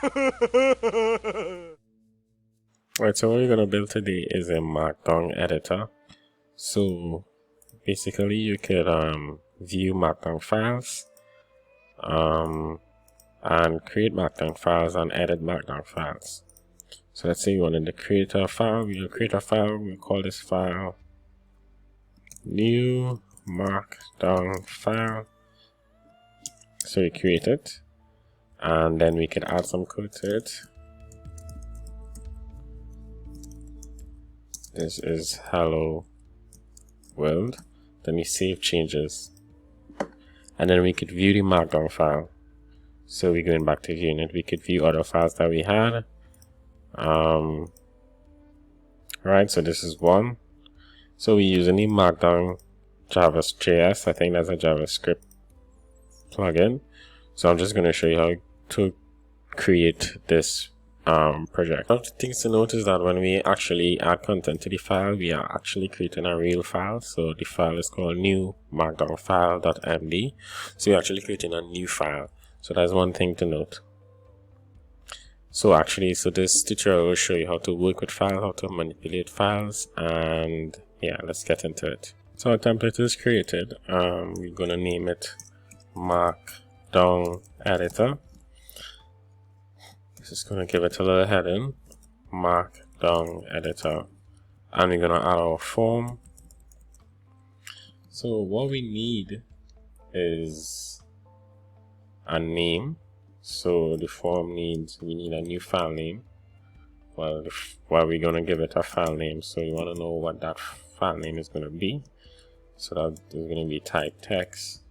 Alright, so what we're going to build today is a Markdown editor. So basically you could view Markdown files and create Markdown files and edit Markdown files. So let's say you wanted to create a file. We'll create a file. We'll call this file new Markdown file. So we create it, and then we can add some code to it. This is hello world. Then we save changes, and then we could view the Markdown file. So we're going back to viewing it. We could view other files that we had. Right, so this is one. So we're using the Markdown JS. I think that's a JavaScript plugin. So I'm just going to show you how to create this project. One of the things to note is that when we actually add content to the file, we are actually creating a real file. So the file is called new markdown file.md. So we're actually creating a new file. So that's one thing to note. So this tutorial will show you how to work with files, how to manipulate files, and yeah, let's get into it. So our template is created. We're gonna name it Markdown editor. Just gonna give it a little heading, Markdown editor, and we're gonna add our form. So what we need is a name. So the form we need a new file name. Well, we're gonna give it a file name. So you wanna know what that file name is gonna be. So that is gonna be type text,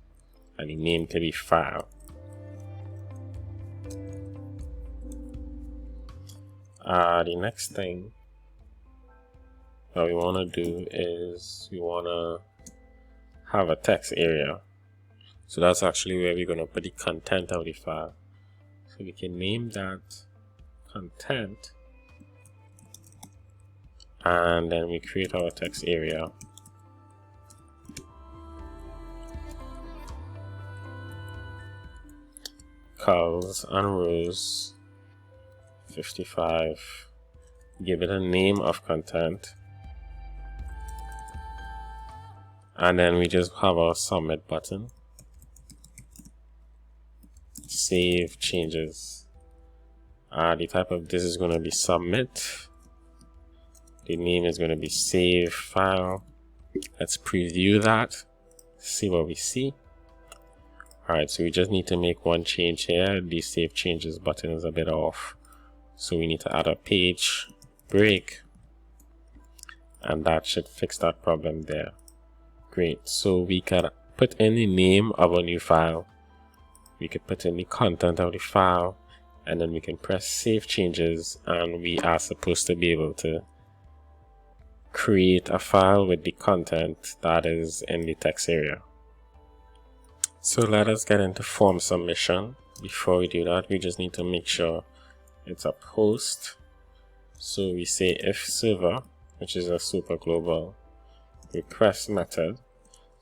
and the name can be file. The next thing that we wanna do is we wanna have a text area. So that's actually where we're gonna put the content of the file. So we can name that content, and then we create our text area. Columns and rows 55. Give it a name of content, and then we just have our submit button. Save changes. The type of this is going to be submit. The name is going to be save file. Let's preview that, see what we see. Alright, so we just need to make one change here. The save changes button is a bit off, so we need to add a page break, and that should fix that problem there. Great, so we can put in the name of a new file. We could put in the content of the file, and then we can press save changes, and we are supposed to be able to create a file with the content that is in the text area. So let us get into form submission. Before we do that, we just need to make sure it's a post. So we say if server, which is a super global request method.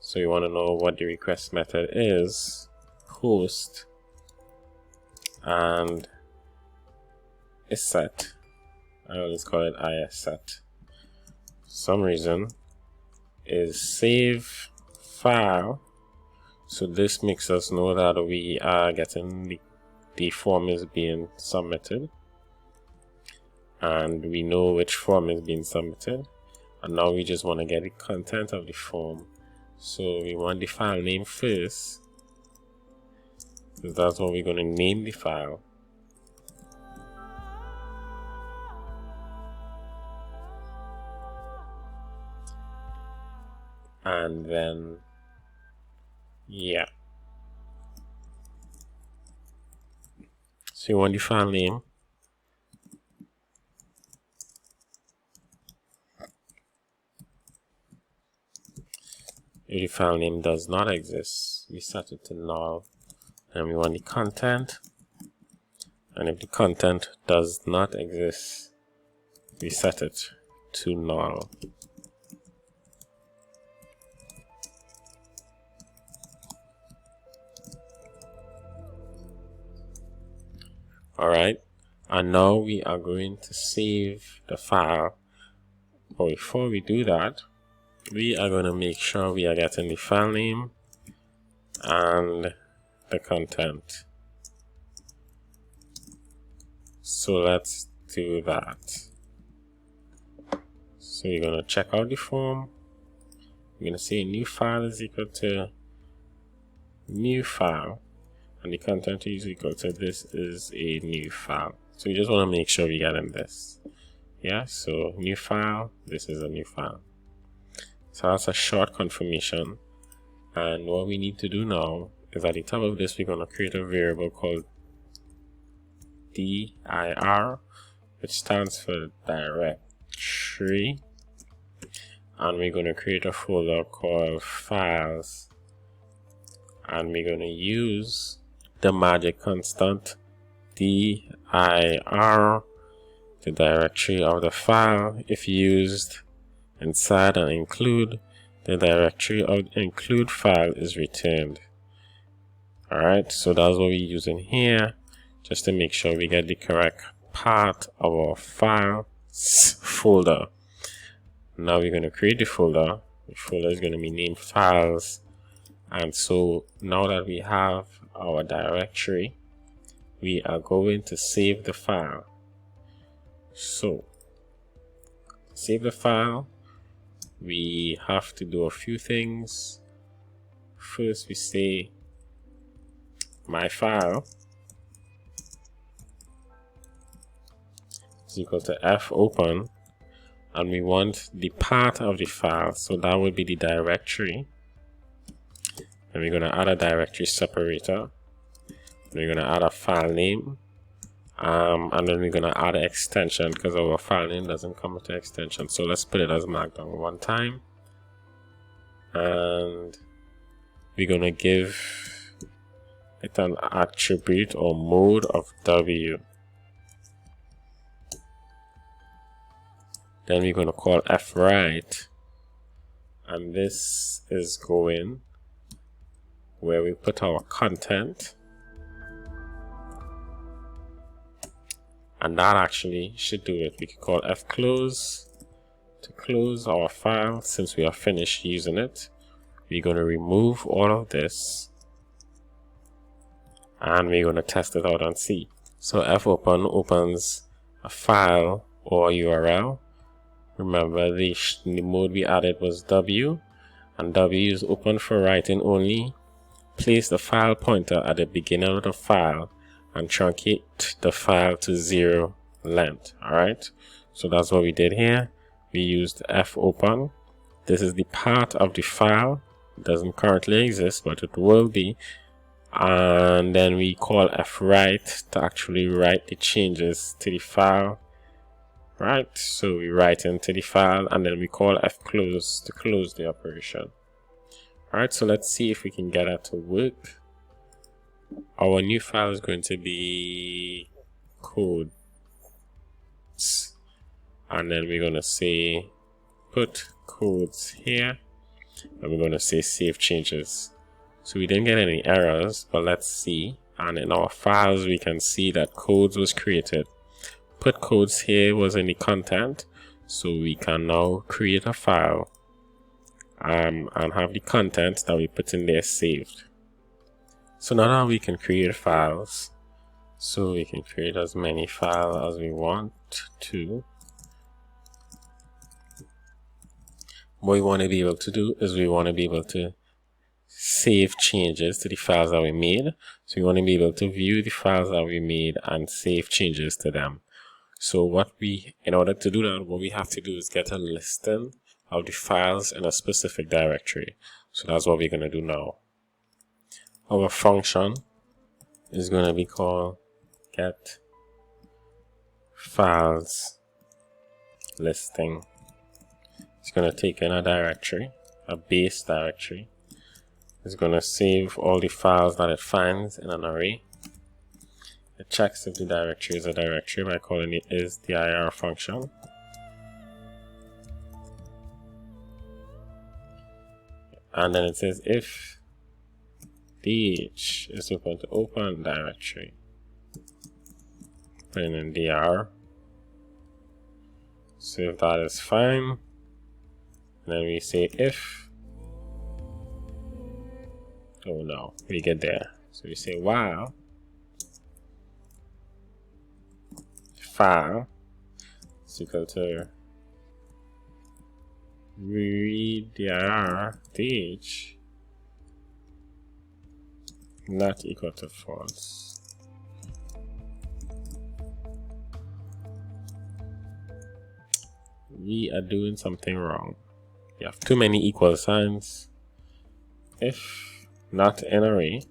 So you want to know what the request method is. Post and is set. I always call it is_set. For some reason is save file. So this makes us know that we are getting the form is being submitted, and we know which form is being submitted. And now we just want to get the content of the form. So we want the file name first, because that's what we're going to name the file. And then, yeah. So you want the file name. If the file name does not exist, we set it to null. And we want the content, and if the content does not exist, we set it to null. Alright, And now we are going to save the file. But before we do that, we are going to make sure we are getting the file name and the content. So let's do that. So we're going to check out the form. We're going to say new file is equal to new file, and the content is equal to this is a new file. So we just want to make sure we get in this. Yeah, so new file, this is a new file. So that's a short confirmation. And what we need to do now is at the top of this, we're going to create a variable called dir, which stands for directory. And we're going to create a folder called files. And we're going to use the magic constant dir, the directory of the file. If used inside and include, the directory of include file is returned. Alright, so that's what we're using here, just to make sure we get the correct part of our file folder. Now we're going to create the folder. The folder is going to be named files. And so now that we have our directory, we are going to save the file. So to save the file, we have to do a few things. First, we say my file is equal to fopen, and we want the part of the file, so that would be the directory. And we're going to add a directory separator. We're going to add a file name, and then we're going to add an extension because our file name doesn't come with an extension. So let's put it as Markdown one time, and we're going to give it an attribute or mode of W. Then we're going to call fwrite, and this is going where we put our content, and that actually should do it. We can call fclose to close our file. Since we are finished using it, we're going to remove all of this, and we're going to test it out and see. So fopen opens a file or URL. Remember, the mode we added was W, and W is open for writing only. Place the file pointer at the beginning of the file and truncate the file to 0 length. Alright, so that's what we did here. We used fopen. This is the part of the file. It doesn't currently exist, but it will be. And then we call fwrite to actually write the changes to the file. Right, so we write into the file, and then we call fclose to close the operation. Alright, so let's see if we can get that to work. Our new file is going to be codes, and then we're going to say put codes here, and we're going to say save changes. So we didn't get any errors, but let's see. And in our files we can see that codes was created. Put codes here was in the content, so we can now create a file and have the content that we put in there saved. So now that we can create files, so we can create as many files as we want to. What we want to be able to do is we want to be able to save changes to the files that we made. So we want to be able to view the files that we made and save changes to them. So in order to do that, what we have to do is get a listing of the files in a specific directory. So that's what we're going to do now. Our function is going to be called get files listing. It's going to take in a directory, a base directory. It's going to save all the files that it finds in an array. It checks if the directory is a directory by calling it isDir function. And then it says if dh is equal to open directory, put in dir. So if that is fine, then we say if. Oh no, we get there. So we say while file is equal to read dir th not equal to false. We are doing something wrong. You have too many equal signs. If not an array,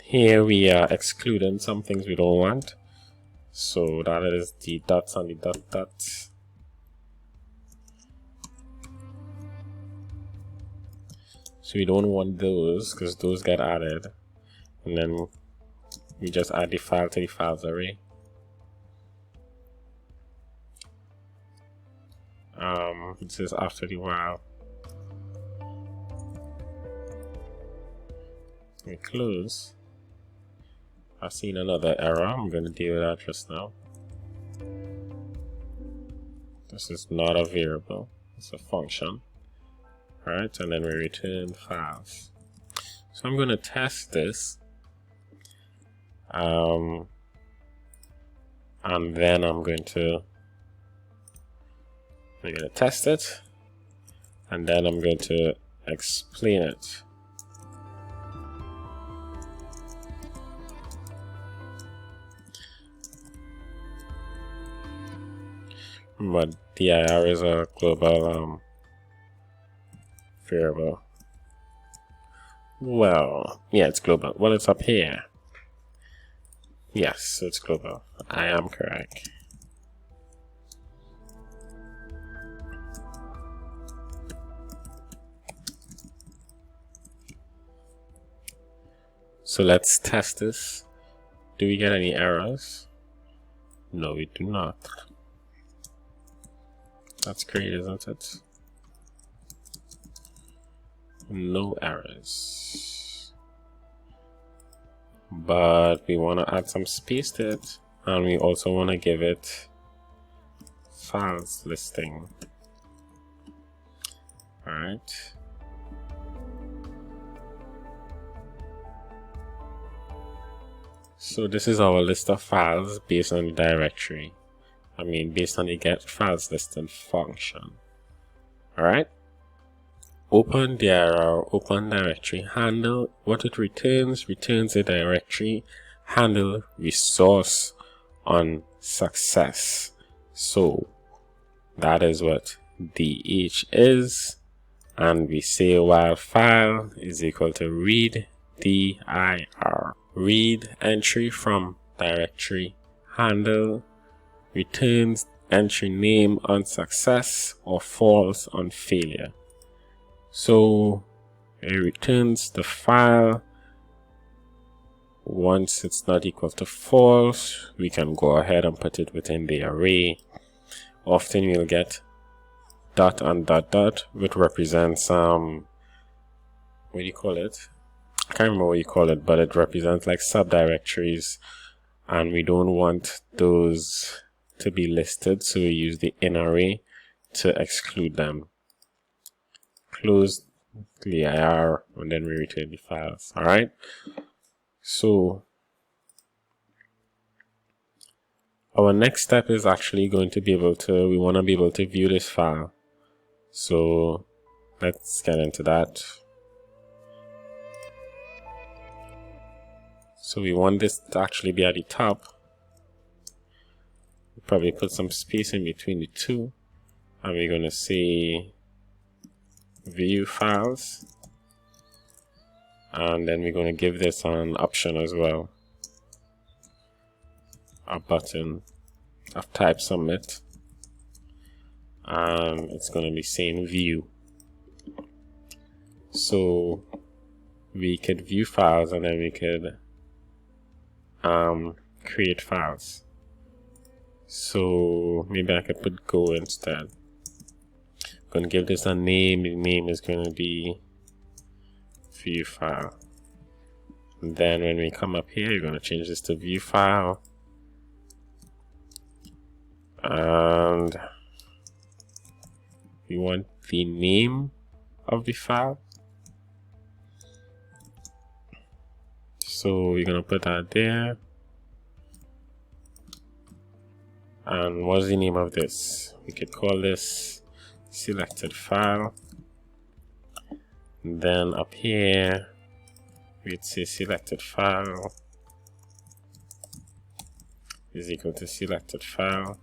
here we are excluding some things we don't want. So that is the dots and the dots. So we don't want those because those get added. And then we just add the file to the files array. It says after the while. We close. I've seen another error. I'm going to deal with that just now. This is not a variable, it's a function. Alright, and then we return files. So I'm going to test this. And then I'm going to test it, and then I'm going to explain it. But dir is a global variable. Well, yeah, it's global. Well, it's up here. Yes, it's global. I am correct. So let's test this. Do we get any errors? No, we do not. That's great, isn't it? No errors. But we want to add some space to it, and we also want to give it files listing. Alright. So this is our list of files based on the directory. Based on the get files listed function. Alright. Open dir, open directory, handle, what it returns a directory, handle resource on success. So that is what dh is, and we say while file is equal to read dir. Read entry from directory, handle returns entry name on success or false on failure. So it returns the file. Once it's not equal to false, we can go ahead and put it within the array. Often you'll get dot and dot dot, which represents what do you call it? I can't remember what you call it, but it represents like subdirectories, and we don't want those to be listed, so we use the in array to exclude them. Close the ir, and then we return the files. Alright, so our next step is actually going to be able to, we want to be able to view this file. So let's get into that. So we want this to actually be at the top. We'll probably put some space in between the two, and we're going to say view files, and then we're going to give this an option as well, a button of type submit, and it's going to be saying view. So we could view files, and then we could create files. So maybe I could put go instead. I'm going to give this a name. The name is going to be view file. And then when we come up here, you're going to change this to view file, and we want the name of the file, so we're going to put that there. And what's the name of this? We could call this selected file. And then up here we'd say selected file is equal to selected file.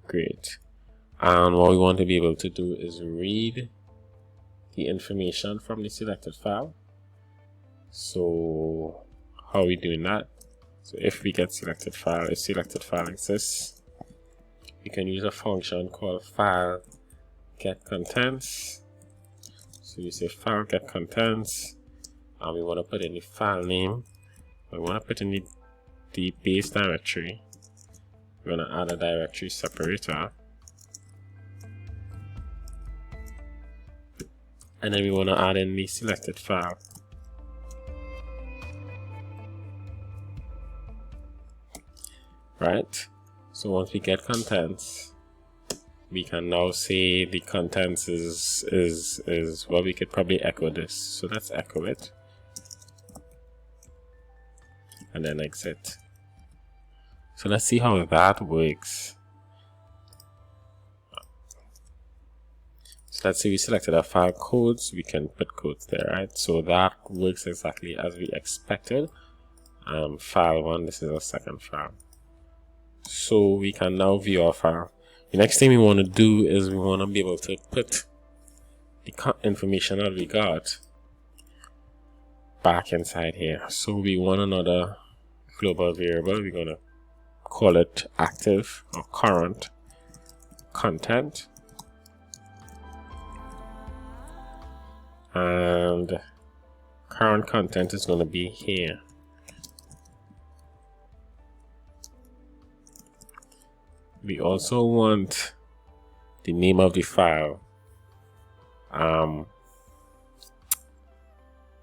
Great. And what we want to be able to do is read the information from the selected file. So how are we doing that? So if we get selected file, if selected file exists, we can use a function called file get contents. So you say file get contents, and we want to put in the file name. We want to put in the base directory. We're going to add a directory separator, and then we want to add in the selected file. Right, so once we get contents, we can now say the contents is well, we could probably echo this. So let's echo it and then exit. So let's see how that works. So let's say we selected our file codes, we can put codes there, right? So that works exactly as we expected. File 1, this is our second file. So we can now view our file. The next thing we want to do is we want to be able to put the information that we got back inside here. So we want another global variable. We're going to call it active or current content, and current content is going to be here. We also want the name of the file.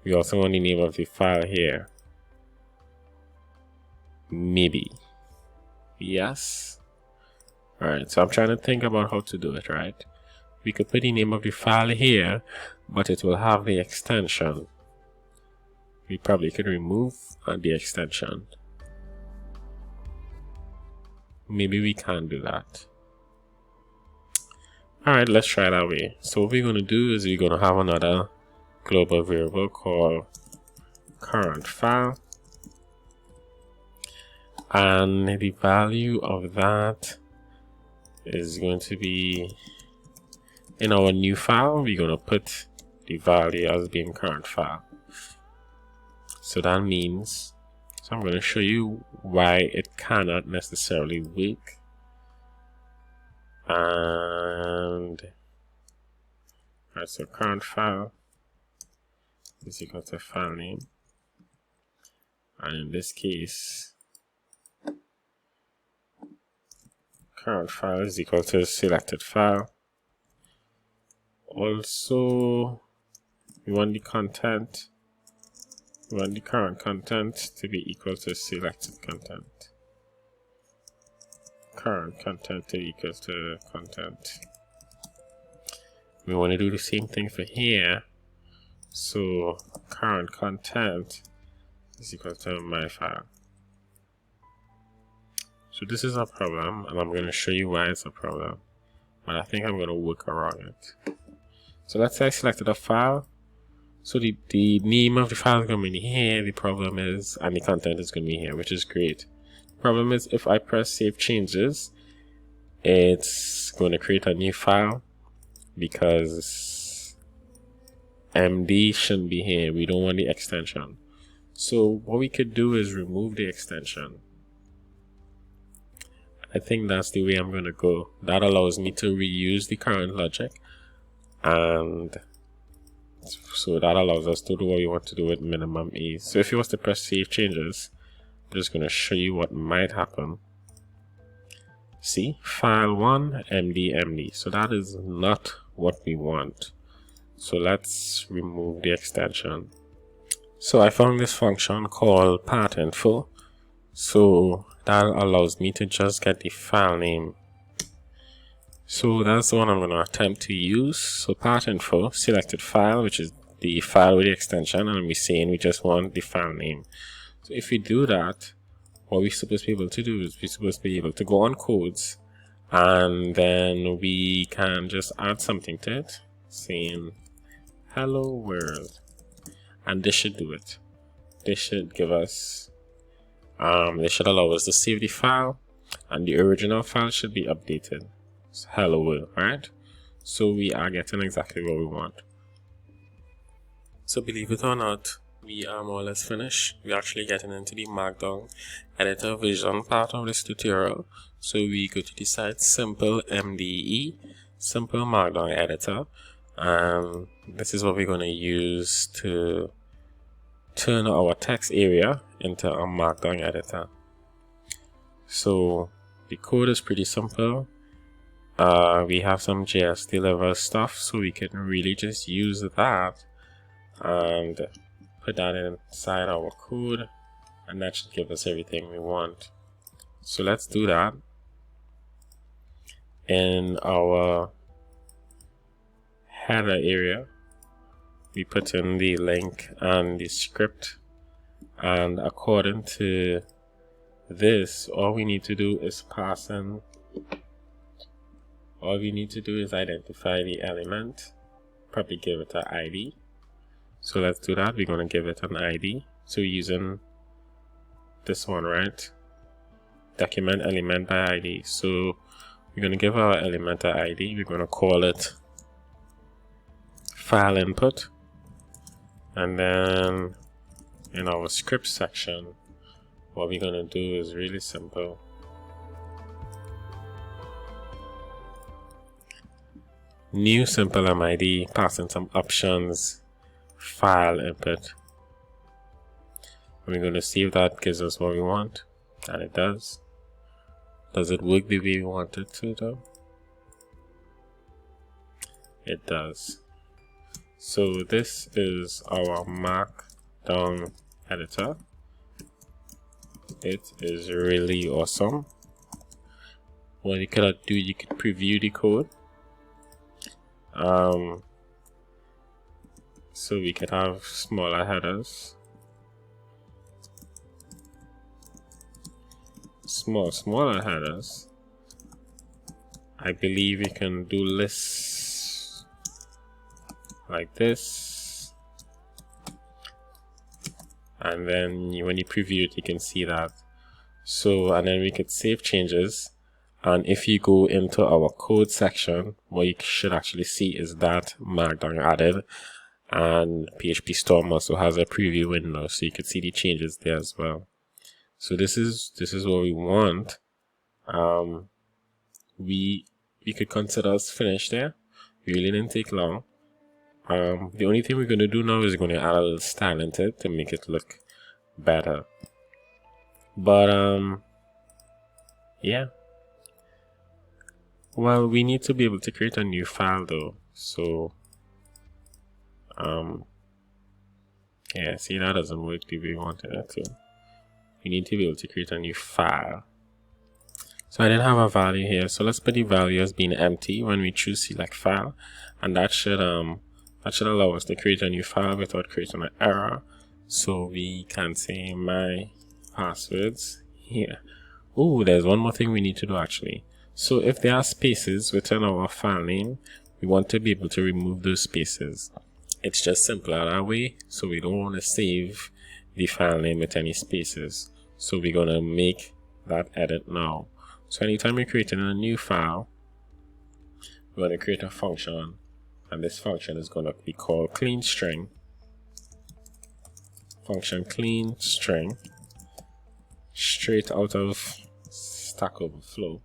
We also want the name of the file here. Maybe. Yes. Alright, so I'm trying to think about how to do it, right? We could put the name of the file here, but it will have the extension. We probably could remove the extension. Maybe we can do that. Alright, let's try that way. So what we're going to do is we're going to have another global variable called current file, and the value of that is going to be in our new file. We're going to put the value as being current file. So that means, so I'm going to show you why it cannot necessarily work. And alright, so current file is equal to file name, and in this case current file is equal to selected file. Also, we want the content, we want the current content to be equal to selected content. Current content to equal to content. We want to do the same thing for here. So current content is equal to my file. So this is a problem, and I'm going to show you why it's a problem, but I think I'm going to work around it. So let's say I selected a file. So the name of the file is going to be here. The problem is, and the content is going to be here, which is great. The problem is, if I press save changes, it's going to create a new file because MD shouldn't be here. We don't want the extension. So what we could do is remove the extension. I think that's the way I'm going to go. That allows me to reuse the current logic, and so that allows us to do what we want to do with minimum E. So if you was to press save changes, I'm just going to show you what might happen. See, file 1 MD. So that is not what we want. So let's remove the extension. So I found this function called path_info. So that allows me to just get the file name. So that's the one I'm going to attempt to use. So path_info, selected file, which is the file with the extension, and we're saying we just want the file name. So if we do that, what we're supposed to be able to do is we're supposed to be able to go on codes, and then we can just add something to it saying hello world, and this should do it. This should give us this should allow us to save the file, and the original file should be updated. So hello world, right? So we are getting exactly what we want. So believe it or not, we are more or less finished. We're actually getting into the Markdown editor vision part of this tutorial. So we go to the site SimpleMde, Simple Markdown Editor, and this is what we're going to use to turn our text area into a Markdown editor. So the code is pretty simple. We have some JS level stuff, so we can really just use that and put that inside our code, and that should give us everything we want. So let's do that. In our header area, we put in the link and the script, and according to this, all we need to do is pass in, all we need to do is identify the element, probably give it an ID. So let's do that. We're going to give it an ID. So we're using this one, right? Document element by ID. So we're going to give our element an ID. We're going to call it file input. And then in our script section, what we're going to do is really simple. New SimpleMde, pass in some options, file input. We're going to see if that gives us what we want, and it does. Does it work the way we want it to though? It does. So this is our Markdown editor. It is really awesome. What you could do, you could preview the code. So we could have smaller headers, smaller headers. I believe we can do lists like this, and then when you preview it, you can see that. So, and then we could save changes. And if you go into our code section, what you should actually see is that Markdown added, and PHP Storm also has a preview window, so you can see the changes there as well. So this is what we want. We could consider us finished there. We really didn't take long. The only thing we're going to do now is going to add a little style into it to make it look better. But yeah. Well, we need to be able to create a new file though. So yeah, see, that doesn't work the way we wanted it to. We need to be able to create a new file. So I didn't have a value here, so let's put the value as being empty when we choose select file, and that should allow us to create a new file without creating an error. So we can say my passwords here. Oh, there's one more thing we need to do actually. So if there are spaces within our file name, we want to be able to remove those spaces. It's just simpler that way, so we don't want to save the file name with any spaces. So we're going to make that edit now. So anytime you're creating a new file, we're going to create a function, and this function is going to be called clean string. Function clean string, straight out of Stack Overflow.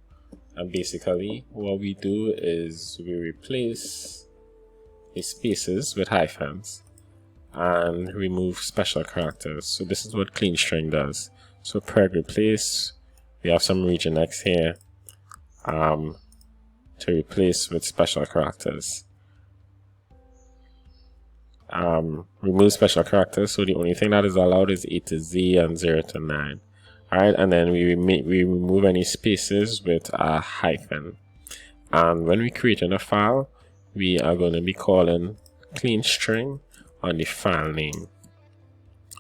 And basically what we do is we replace the spaces with hyphens and remove special characters. So this is what clean string does. So preg replace, we have some regex here to replace with special characters. remove special characters. So the only thing that is allowed is A to Z and 0 to 9. Alright, and then we remove any spaces with a hyphen. And when we create a file, we are going to be calling clean string on the file name.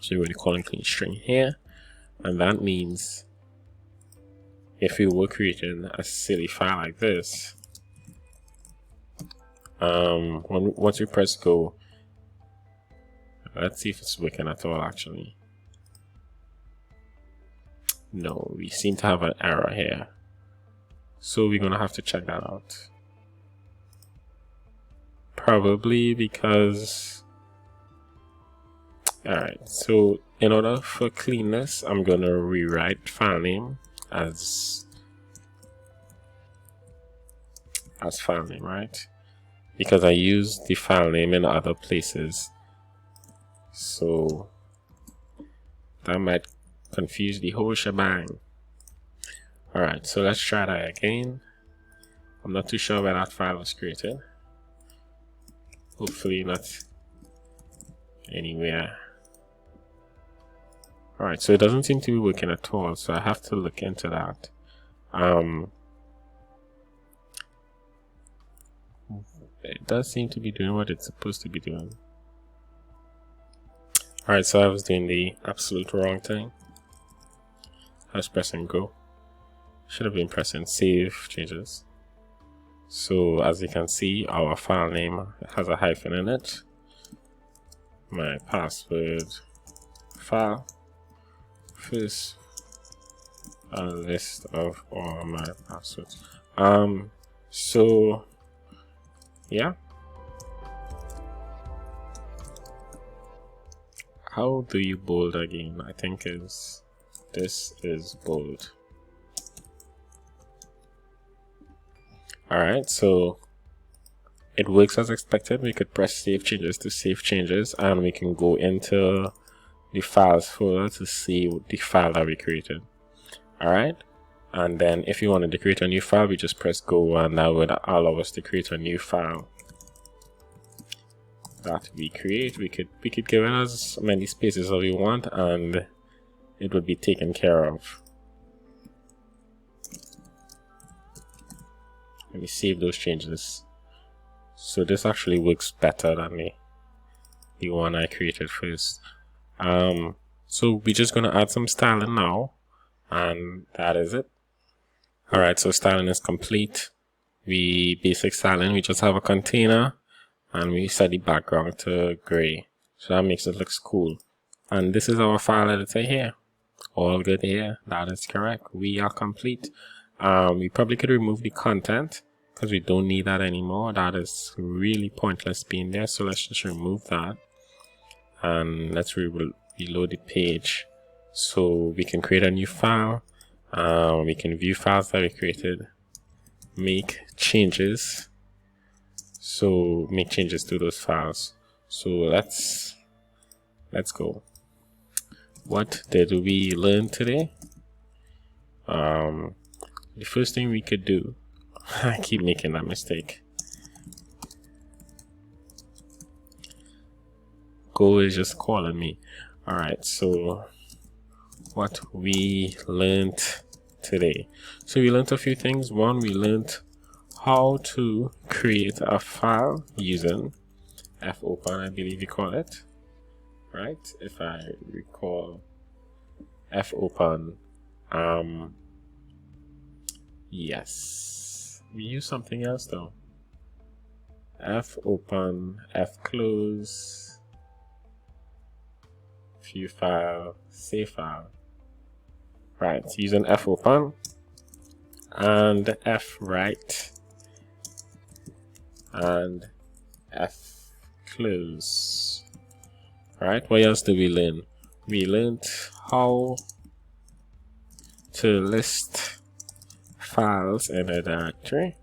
So we're going to call clean string here, and that means if we were creating a silly file like this, once we press go, let's see if it's working at all. Actually, no, we seem to have an error here, so we're gonna have to check that out. Probably because, alright, so in order for cleanness, I'm gonna rewrite file name as file name, right? Because I use the file name in other places, so that might confuse the whole shebang. Alright, so let's try that again. I'm not too sure where that file was created. Hopefully not anywhere. Alright, so it doesn't seem to be working at all, so I have to look into that. It does seem to be doing what it's supposed to be doing. Alright, so I was doing the absolute wrong thing. I was pressing go. Should have been pressing save changes. So as you can see, our file name has a hyphen in it. My password file. First, a list of all my passwords. So yeah. How do you bold again? I think this is bold. Alright, so it works as expected. We could press save changes to save changes, and we can go into the files folder to see the file that we created. Alright, and then if you wanted to create a new file, we just press go, and that would allow us to create a new file that we create. We could give it as many spaces as we want, and it would be taken care of. Let me save those changes. So this actually works better than the one I created first. So we're just gonna add some styling now, and that is it. Alright, so styling is complete. Basic styling, we just have a container, and we set the background to gray, so that makes it look cool. And this is our file editor here. All good here. That is correct. We are complete. We probably could remove the content because we don't need that anymore. That is really pointless being there, so let's just remove that, and let's reload the page so we can create a new file. We can view files that we created, make changes, so make changes to those files. So let's go. What did we learn today? The first thing we could do, I keep making that mistake. Go is just calling me. Alright, so what we learned today. So we learned a few things. One, we learned how to create a file using fopen, I believe you call it. Right? If I recall, fopen. Yes, we use something else though. Fopen, fclose, view file, save file. Right, using fopen and fwrite and fclose. Right, what else did we learn? We learned how to list files in a directory.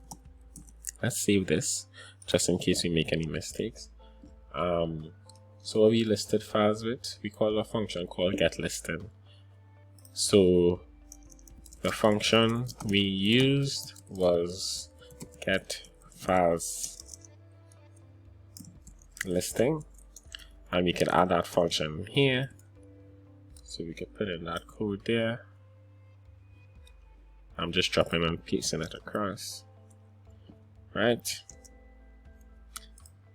Let's save this just in case we make any mistakes. So what we listed files with, we call a function called getListed. So the function we used was get files listing. and we can add that function here. So we can put in that code there. I'm just dropping and pasting it across. Right.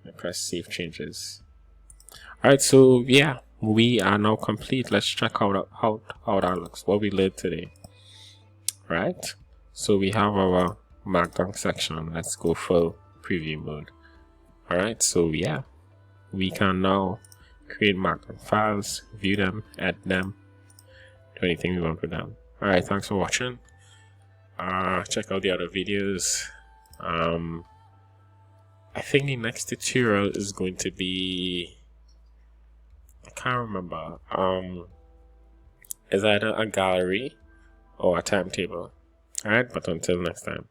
I press save changes. Alright, so yeah, we are now complete. Let's check out how that looks, what we learned today. Right, so we have our Markdown section. Let's go full preview mode. Alright, so yeah, we can now create Markdown files, view them, edit them, do anything we want with them. Alright, thanks for watching. Check out the other videos. I think the next tutorial is going to be, I can't remember, is either a gallery or a timetable. Alright, but until next time.